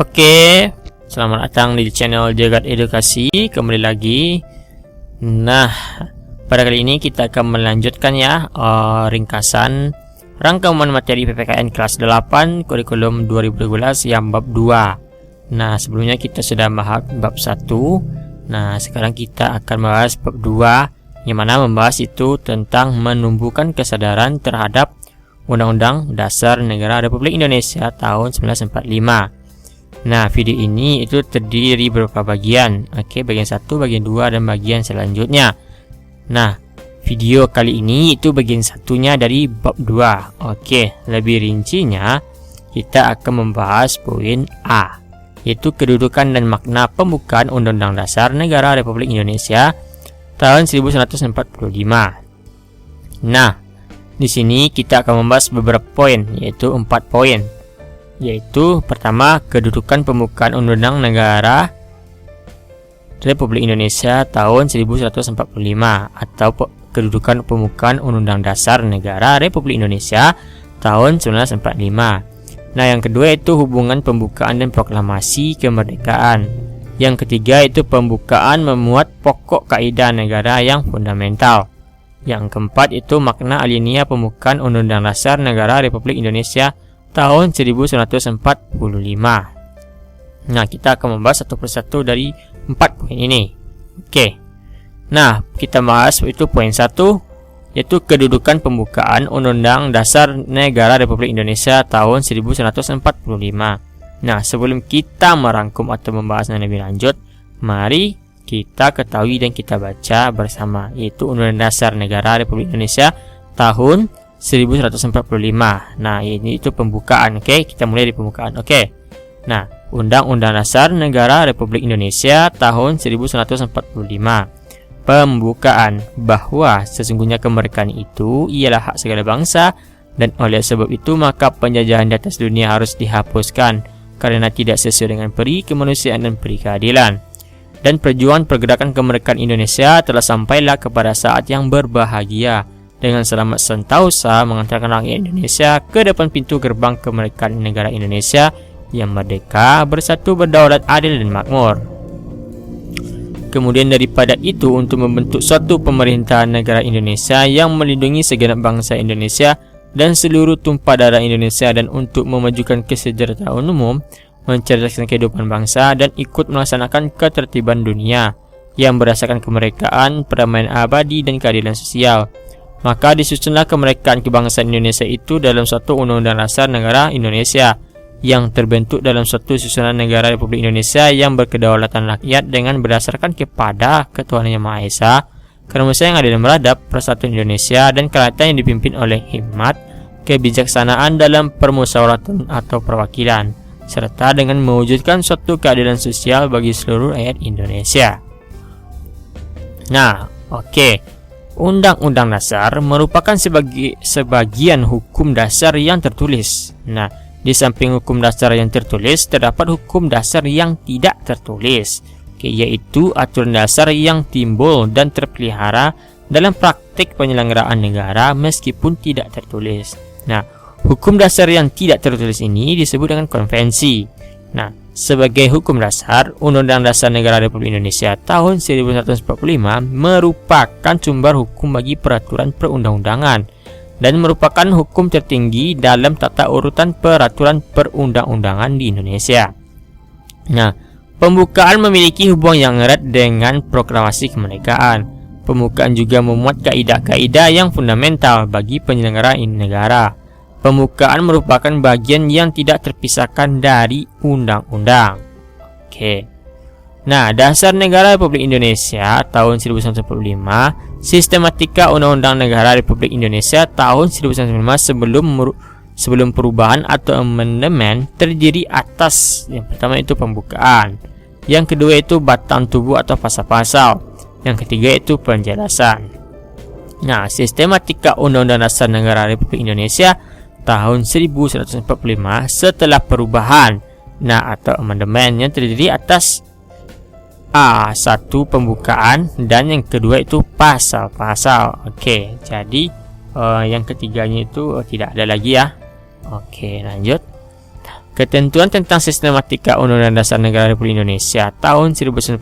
Oke, selamat datang di channel Jagat Edukasi. Kembali lagi. Nah, pada kali ini kita akan melanjutkan ringkasan rangkuman materi PPKN kelas 8 kurikulum 2012 yang bab 2. Nah, sebelumnya kita sudah bahas bab 1. Nah, sekarang kita akan membahas bab 2, yang mana membahas itu tentang menumbuhkan kesadaran terhadap Undang-Undang Dasar Negara Republik Indonesia tahun 1945. Nah, video ini itu terdiri beberapa bagian. Oke, bagian 1, bagian 2, dan bagian selanjutnya. Nah, video kali ini itu bagian satunya dari bab 2. Oke, lebih rincinya kita akan membahas poin A, yaitu kedudukan dan makna pembukaan Undang-Undang Dasar Negara Republik Indonesia tahun 1945. Nah, di sini kita akan membahas beberapa poin, yaitu 4 poin. Yaitu pertama, kedudukan pembukaan Undang-Undang Negara Republik Indonesia tahun 1945 atau kedudukan pembukaan Undang-Undang Dasar Negara Republik Indonesia tahun 1945. Nah, yang kedua itu hubungan pembukaan dan proklamasi kemerdekaan. Yang ketiga itu pembukaan memuat pokok kaidah negara yang fundamental. Yang keempat itu makna alinea pembukaan Undang-Undang Dasar Negara Republik Indonesia tahun 1945. Nah, kita akan membahas satu persatu dari 4 poin ini. Oke. Nah, kita bahas itu poin 1, yaitu kedudukan pembukaan Undang-Undang Dasar Negara Republik Indonesia tahun 1945. Nah, sebelum kita merangkum atau membahasnya lebih lanjut, mari kita ketahui dan kita baca bersama, yaitu Undang-Undang Dasar Negara Republik Indonesia tahun 1945. Nah, ini itu pembukaan. Oke, kita mulai di pembukaan. Oke. Nah, Undang-Undang Dasar Negara Republik Indonesia tahun 1945. Pembukaan bahwa sesungguhnya kemerdekaan itu ialah hak segala bangsa, dan oleh sebab itu maka penjajahan di atas dunia harus dihapuskan karena tidak sesuai dengan peri kemanusiaan dan peri keadilan. Dan perjuangan pergerakan kemerdekaan Indonesia telah sampailah kepada saat yang berbahagia, dengan selamat sentosa mengantarkan rakyat Indonesia ke depan pintu gerbang kemerdekaan negara Indonesia yang merdeka, bersatu, berdaulat, adil, dan makmur. Kemudian daripada itu, untuk membentuk suatu pemerintahan negara Indonesia yang melindungi segenap bangsa Indonesia dan seluruh tumpah darah Indonesia, dan untuk memajukan kesejahteraan umum, mencerdaskan kehidupan bangsa, dan ikut melaksanakan ketertiban dunia yang berdasarkan kemerdekaan, perdamaian abadi, dan keadilan sosial. Maka disusunlah kemerdekaan kebangsaan Indonesia itu dalam suatu Undang-Undang Dasar Negara Indonesia yang terbentuk dalam suatu susunan negara Republik Indonesia yang berkedaulatan rakyat dengan berdasarkan kepada ketuhanan Yang Maha Esa, kemanusiaan yang adil dan beradab, persatuan Indonesia, dan kerakyatan yang dipimpin oleh hikmat, kebijaksanaan dalam permusyawaratan atau perwakilan, serta dengan mewujudkan suatu keadilan sosial bagi seluruh rakyat Indonesia. Nah, oke. Undang-Undang Dasar merupakan sebagian hukum dasar yang tertulis. Nah, di samping hukum dasar yang tertulis, terdapat hukum dasar yang tidak tertulis, yaitu aturan dasar yang timbul dan terpelihara dalam praktik penyelenggaraan negara meskipun tidak tertulis. Nah, hukum dasar yang tidak tertulis ini disebut dengan konvensi. Nah, sebagai hukum dasar, Undang-Undang Dasar Negara Republik Indonesia tahun 1945 merupakan sumber hukum bagi peraturan perundang-undangan dan merupakan hukum tertinggi dalam tata urutan peraturan perundang-undangan di Indonesia. Nah, pembukaan memiliki hubungan yang erat dengan proklamasi kemerdekaan. Pembukaan juga memuat kaidah-kaidah yang fundamental bagi penyelenggaraan negara. Pembukaan merupakan bagian yang tidak terpisahkan dari undang-undang. Oke. Nah, Dasar Negara Republik Indonesia tahun 1945, Sistematika Undang-Undang Negara Republik Indonesia tahun 1945 sebelum perubahan atau amandemen terdiri atas yang pertama itu pembukaan, yang kedua itu batang tubuh atau pasal-pasal, yang ketiga itu penjelasan. Nah, Sistematika Undang-Undang Dasar Negara Republik Indonesia tahun 1945 setelah perubahan, nah atau amandemen, yang terdiri atas A1 pembukaan dan yang kedua itu pasal-pasal. Oke, jadi yang ketiganya itu tidak ada lagi ya. Oke, lanjut. Ketentuan tentang sistematika Undang-Undang Dasar Negara Republik Indonesia tahun 1945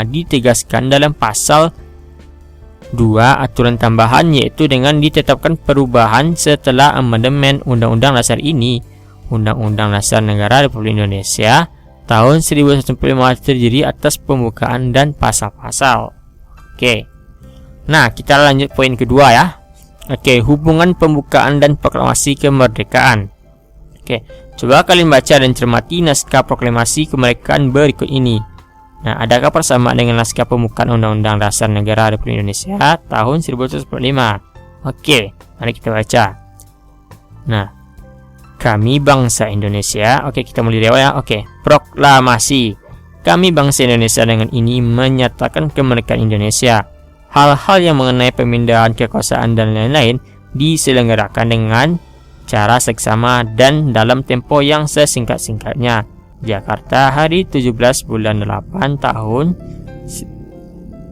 ditegaskan dalam pasal 2 aturan tambahan, yaitu dengan ditetapkan perubahan setelah amandemen Undang-Undang Dasar ini. Undang-Undang Dasar Negara Republik Indonesia tahun 1945 terdiri atas pembukaan dan pasal-pasal. Oke. Nah, kita lanjut poin kedua ya. Oke, hubungan pembukaan dan proklamasi kemerdekaan. Oke, coba kalian baca dan cermati naskah proklamasi kemerdekaan berikut ini. Nah, adakah persamaan dengan naskah pembukaan Undang-Undang Dasar Negara Republik Indonesia tahun 1945? Oke, mari kita baca. Nah, kami bangsa Indonesia. Oke, kita mulai dari awal ya. Oke, proklamasi. Kami bangsa Indonesia dengan ini menyatakan kemerdekaan Indonesia. Hal-hal yang mengenai pemindahan kekuasaan dan lain-lain diselenggarakan dengan cara seksama dan dalam tempo yang sesingkat-singkatnya. Jakarta, hari 17 bulan 8 tahun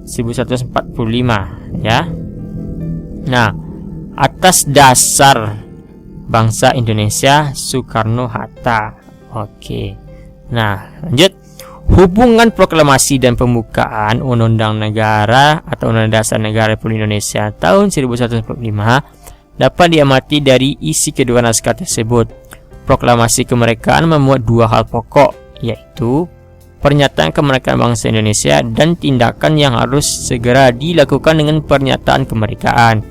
1145 ya. Nah, atas dasar bangsa Indonesia Soekarno-Hatta. Oke. Nah, lanjut. Hubungan proklamasi dan pembukaan Undang-Undang Negara atau Undang-Undang Dasar Negara Republik Indonesia tahun 1945 dapat diamati dari isi kedua naskah tersebut. Proklamasi kemerdekaan memuat dua hal pokok, yaitu pernyataan kemerdekaan bangsa Indonesia dan tindakan yang harus segera dilakukan dengan pernyataan kemerdekaan.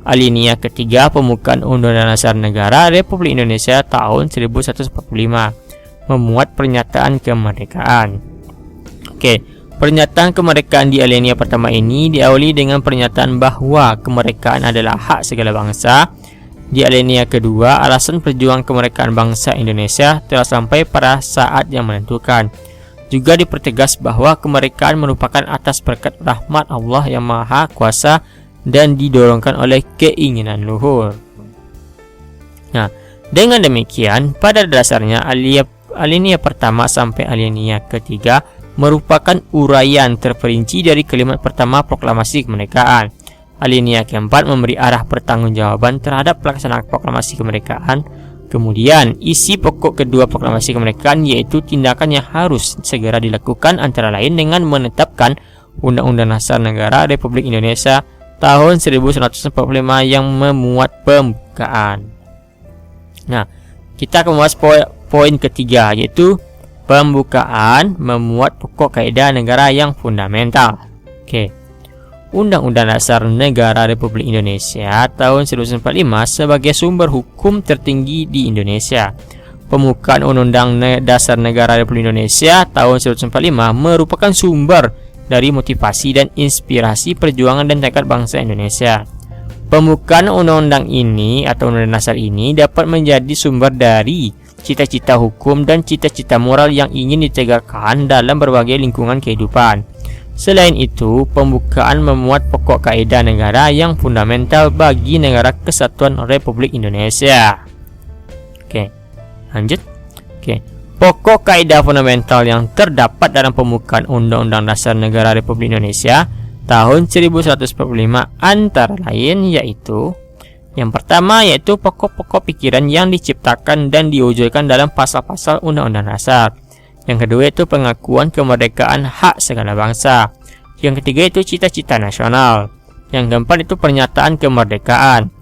Alinea ketiga pembukaan Undang-Undang Dasar Negara Republik Indonesia tahun 1945 memuat pernyataan kemerdekaan. Oke, pernyataan kemerdekaan di alinea pertama ini diawali dengan pernyataan bahwa kemerdekaan adalah hak segala bangsa. Di alinea kedua, alasan perjuangan kemerdekaan bangsa Indonesia telah sampai pada saat yang menentukan. Juga dipertegas bahwa kemerdekaan merupakan atas berkat rahmat Allah yang Maha Kuasa dan didorongkan oleh keinginan luhur. Nah, dengan demikian, pada dasarnya alinea pertama sampai alinea ketiga merupakan uraian terperinci dari kalimat pertama proklamasi kemerdekaan. Alinea keempat memberi arah pertanggungjawaban terhadap pelaksanaan proklamasi kemerdekaan. Kemudian, isi pokok kedua proklamasi kemerdekaan yaitu tindakan yang harus segera dilakukan antara lain dengan menetapkan Undang-Undang Dasar Negara Republik Indonesia tahun 1945 yang memuat pembukaan. Nah, kita akan membahas poin ketiga, yaitu pembukaan memuat pokok kaidah negara yang fundamental. Oke. Undang-Undang Dasar Negara Republik Indonesia tahun 1945 sebagai sumber hukum tertinggi di Indonesia. Pembukaan Undang-Undang Dasar Negara Republik Indonesia tahun 1945 merupakan sumber dari motivasi dan inspirasi perjuangan dan tekad bangsa Indonesia. Pembukaan undang-undang ini atau undang-undang dasar ini dapat menjadi sumber dari cita-cita hukum dan cita-cita moral yang ingin ditegakkan dalam berbagai lingkungan kehidupan. Selain itu, pembukaan memuat pokok kaidah negara yang fundamental bagi negara kesatuan Republik Indonesia. Oke, lanjut. Oke, pokok kaidah fundamental yang terdapat dalam pembukaan Undang-Undang Dasar Negara Republik Indonesia tahun 1945 antara lain yaitu yang pertama yaitu pokok-pokok pikiran yang diciptakan dan diwujudkan dalam pasal-pasal Undang-Undang Dasar. Yang kedua itu pengakuan kemerdekaan hak segala bangsa. Yang ketiga itu cita-cita nasional. Yang keempat itu pernyataan kemerdekaan.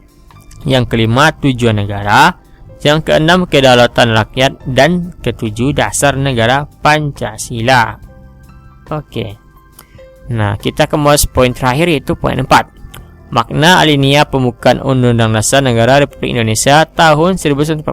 Yang kelima tujuan negara. Yang keenam kedaulatan rakyat. Dan ketujuh dasar negara Pancasila. Oke. Nah, kita ke poin terakhir yaitu poin 4. Makna alinea pembukaan Undang-Undang Dasar Negara Republik Indonesia tahun 1945.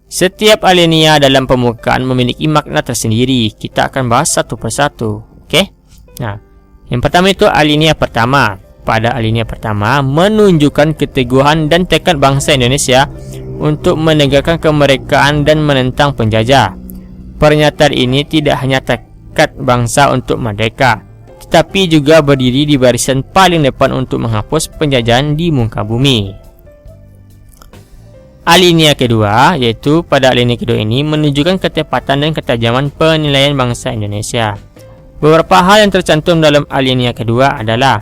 Setiap alinea dalam pembukaan memiliki makna tersendiri. Kita akan bahas satu persatu. Oke? Nah, yang pertama itu alinea pertama. Pada alinea pertama menunjukkan keteguhan dan tekad bangsa Indonesia untuk menegakkan kemerdekaan dan menentang penjajah. Pernyataan ini tidak hanya tekad bangsa untuk merdeka, tetapi juga berdiri di barisan paling depan untuk menghapus penjajahan di muka bumi. Alinea kedua, yaitu pada alinea kedua ini menunjukkan ketepatan dan ketajaman penilaian bangsa Indonesia. Beberapa hal yang tercantum dalam alinea kedua adalah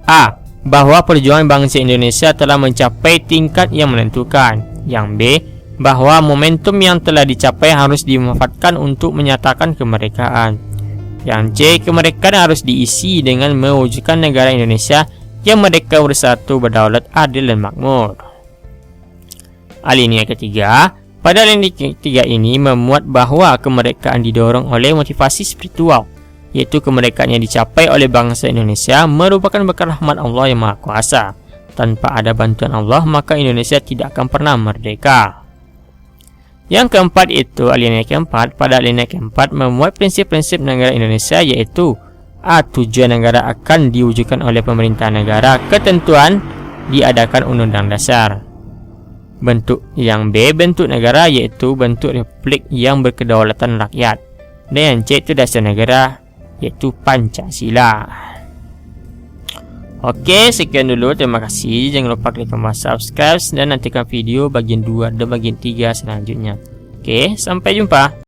A. Bahwa perjuangan bangsa Indonesia telah mencapai tingkat yang menentukan. Yang B. bahwa momentum yang telah dicapai harus dimanfaatkan untuk menyatakan kemerdekaan. Yang C, kemerdekaan harus diisi dengan mewujudkan negara Indonesia yang merdeka, bersatu, berdaulat, adil dan makmur. Alinea ketiga, pada alinea ketiga ini memuat bahwa kemerdekaan didorong oleh motivasi spiritual, yaitu kemerdekaan yang dicapai oleh bangsa Indonesia merupakan berkat rahmat Allah yang Maha Kuasa. Tanpa ada bantuan Allah, maka Indonesia tidak akan pernah merdeka. Yang keempat itu alinea keempat. Pada alinea keempat memuat prinsip-prinsip negara Indonesia, yaitu A. Tujuan negara akan diwujudkan oleh pemerintah negara. Ketentuan diadakan undang-undang dasar. Bentuk yang B, bentuk negara, yaitu bentuk republik yang berkedaulatan rakyat. Dan yang C itu dasar negara, yaitu Pancasila. Oke, sekian dulu. Terima kasih. Jangan lupa klik tombol subscribe dan nantikan video bagian 2 dan bagian 3 selanjutnya. Oke, sampai jumpa.